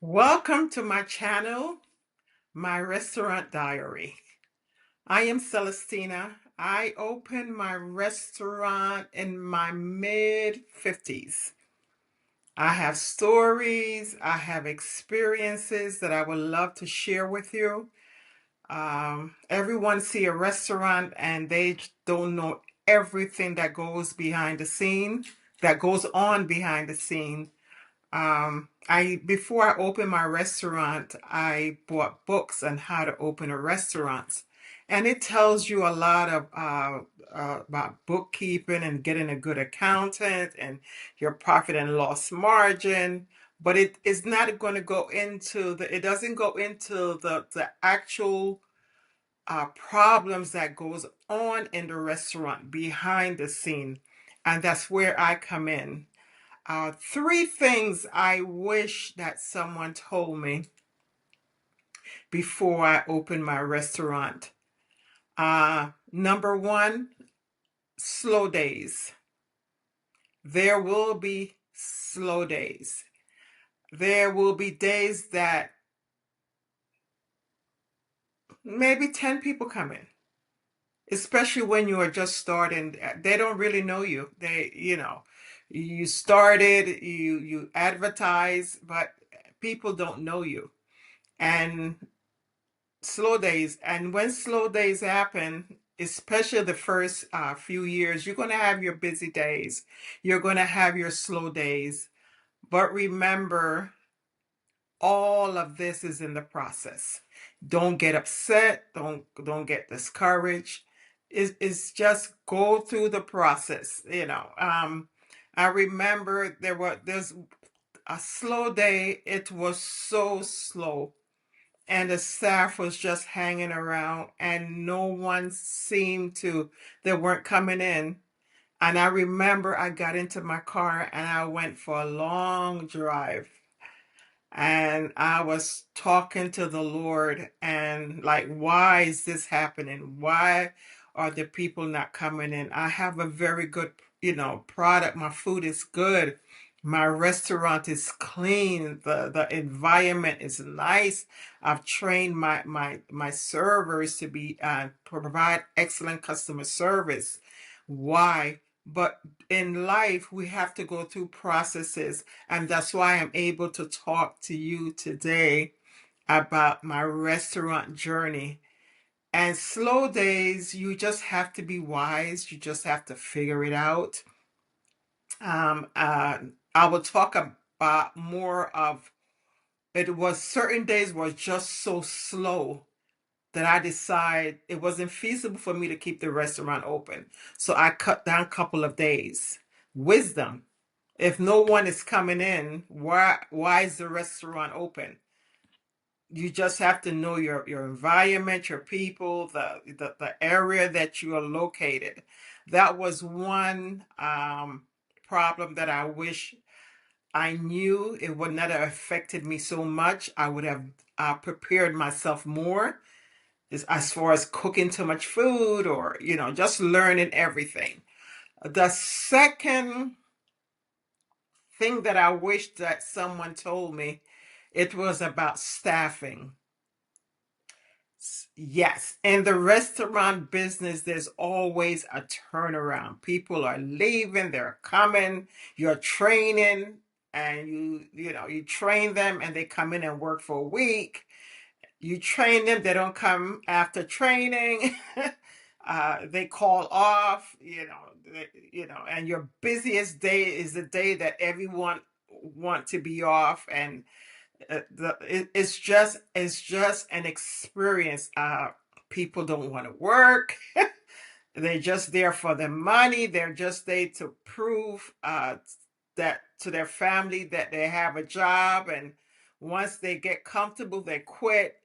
Welcome to my channel, My Restaurant Diary. I am Celestina. I opened my restaurant in my mid 50s. I have stories, I have experiences that I would love to share with you. Everyone see a restaurant and they don't know everything that goes behind the scene, that goes on behind the scene. I before I opened my restaurant, I bought books on how to open a restaurant, and it tells you a lot of about bookkeeping and getting a good accountant and your profit and loss margin. But it is not going to go into the. It doesn't go into the actual problems that goes on in the restaurant behind the scene, and that's where I come in. Three things I wish that someone told me before I opened my restaurant. Number one, slow days. There will be slow days. There will be days that maybe 10 people come in, especially when you are just starting. They don't really know you. You started, you advertise, but people don't know you. And slow days. And when slow days happen, especially the first few years, you're going to have your busy days. You're going to have your slow days. But remember, all of this is in the process. Don't get upset. Don't get discouraged. It's just go through the process. I remember there's a slow day. It was so slow, and the staff was just hanging around and no one seemed to, they weren't coming in. And I remember I got into my car and I went for a long drive, and I was talking to the Lord and like, why is this happening? Why are the people not coming in? I have a very good, product. My food is good. My restaurant is clean. The environment is nice. I've trained my servers to be provide excellent customer service. Why? But in life, we have to go through processes, and that's why I'm able to talk to you today about my restaurant journey. And slow days, you just have to be wise. You just have to figure it out. Um, uh, I will talk about more of it. Was certain days were just so slow that I decided it wasn't feasible for me to keep the restaurant open. So I cut down a couple of days. Wisdom. If no one is coming in, why is the restaurant open? You just have to know your environment, your people, the area that you are located. That was one problem that I wish I knew. It would not have affected me so much. I would have prepared myself more as far as cooking too much food, or just learning everything. The second thing that I wish that someone told me, it was about staffing. Yes, in the restaurant business, there's always a turnaround. People are leaving, they're coming, you're training, and you train them and they come in and work for a week. You train them, they don't come after training. They call off, and your busiest day is the day that everyone want to be off. And it's just an experience. People don't want to work. They're just there for the money. They're just there to prove that to their family that they have a job. And once they get comfortable, they quit.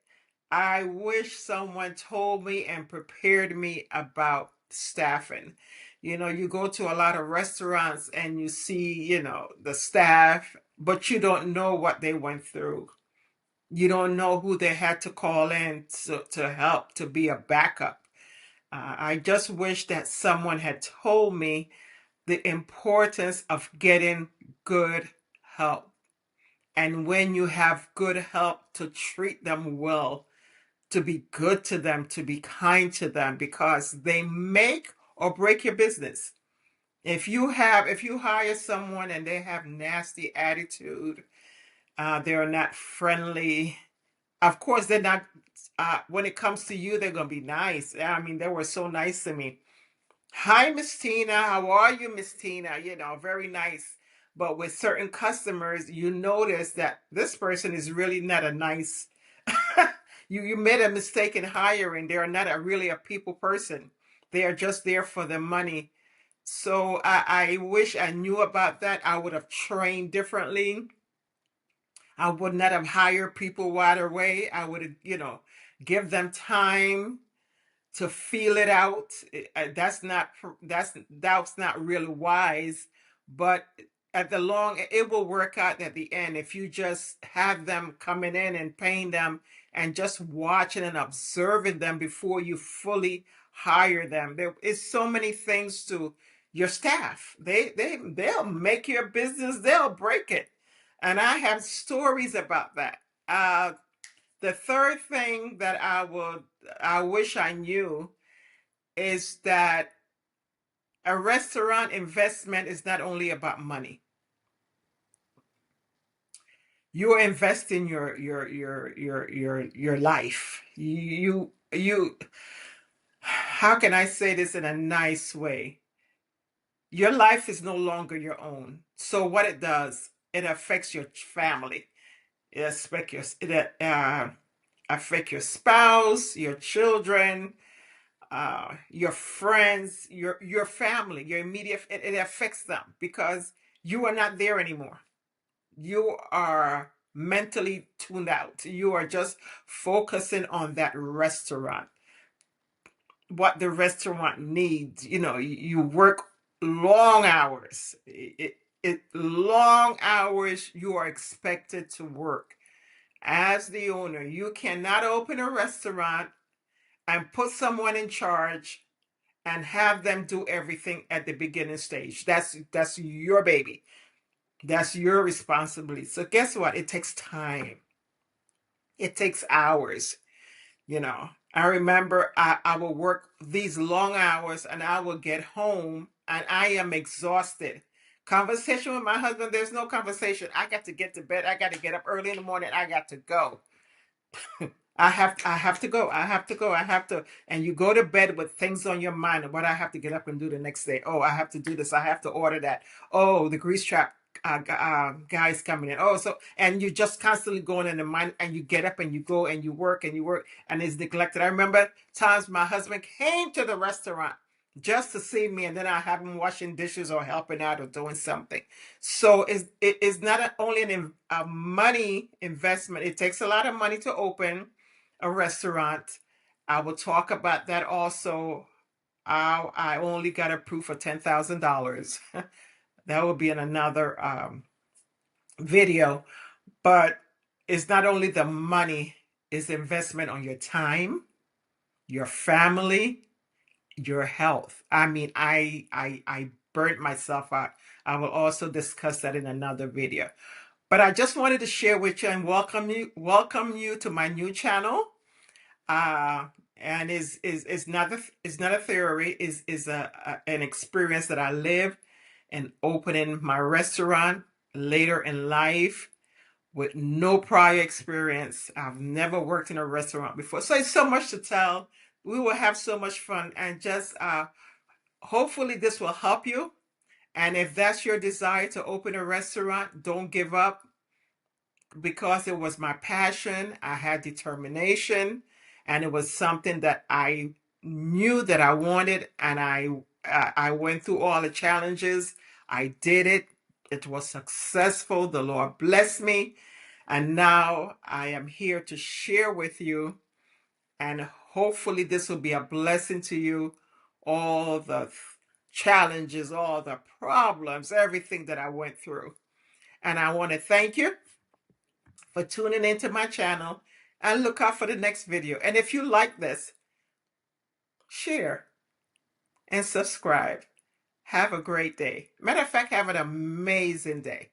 I wish someone told me and prepared me about staffing. You go to a lot of restaurants and you see, the staff, but you don't know what they went through. You don't know who they had to call in to help, to be a backup. I just wish that someone had told me the importance of getting good help. And when you have good help, to treat them well, to be good to them, to be kind to them, because they make or break your business. If you hire someone and they have nasty attitude, they're not friendly. Of course, they're not. When it comes to you, they're gonna be nice. I mean, they were so nice to me. Hi, Miss Tina. How are you, Miss Tina? You know, very nice. But with certain customers, you notice that this person is really not a nice. You made a mistake in hiring. They are not really a people person. They are just there for the money. So I wish I knew about that. I would have trained differently. I would not have hired people right away. I would have, give them time to feel it out. That's not really wise, but at the long it will work out at the end if you just have them coming in and paying them and just watching and observing them before you fully hire them. There is so many things to your staff. They'll make your business, they'll break it. And I have stories about that. The third thing that I wish I knew is that a restaurant investment is not only about money. You're investing your life. You how can I say this in a nice way? Your life is no longer your own. So what it does, it affects your family. It affect your spouse, your children, your friends, your family, your immediate. It affects them because you are not there anymore. You are mentally tuned out. You are just focusing on that restaurant, what the restaurant needs. You work long hours. Long hours you are expected to work. As the owner, you cannot open a restaurant and put someone in charge and have them do everything at the beginning stage. That's your baby. That's your responsibility. So guess what? It takes time. It takes hours. I remember I will work these long hours and I will get home and I am exhausted. Conversation with my husband, there's no conversation. I got to get to bed. I got to get up early in the morning. I got to go. I have to go. I have to go. I have to. And you go to bed with things on your mind of what I have to get up and do the next day. Oh, I have to do this. I have to order that. Oh, the grease trap guy's coming in. Oh, so, and you're just constantly going in the mind and you get up and you go and you work and it's neglected. I remember times my husband came to the restaurant just to see me and then I have him washing dishes or helping out or doing something. So it's not only a money investment. It takes a lot of money to open a restaurant. I will talk about that also. I only got approved for $10,000. That will be in another video. But it's not only the money, it's investment on your time, your family, your health. I mean, I burnt myself out. I will also discuss that in another video. But I just wanted to share with you and welcome you to my new channel. And is not a theory, is an experience that I lived in opening my restaurant later in life with no prior experience. I've never worked in a restaurant before. So it's so much to tell. We will have so much fun and just hopefully this will help you. And if that's your desire to open a restaurant, don't give up because it was my passion. I had determination and it was something that I knew that I wanted and I went through all the challenges. I did it. It was successful. The Lord blessed me. And now I am here to share with you and hopefully this will be a blessing to you. All the challenges, all the problems, everything that I went through. And I want to thank you for tuning into my channel and look out for the next video. And if you like this, share and subscribe. Have a great day. Matter of fact, have an amazing day.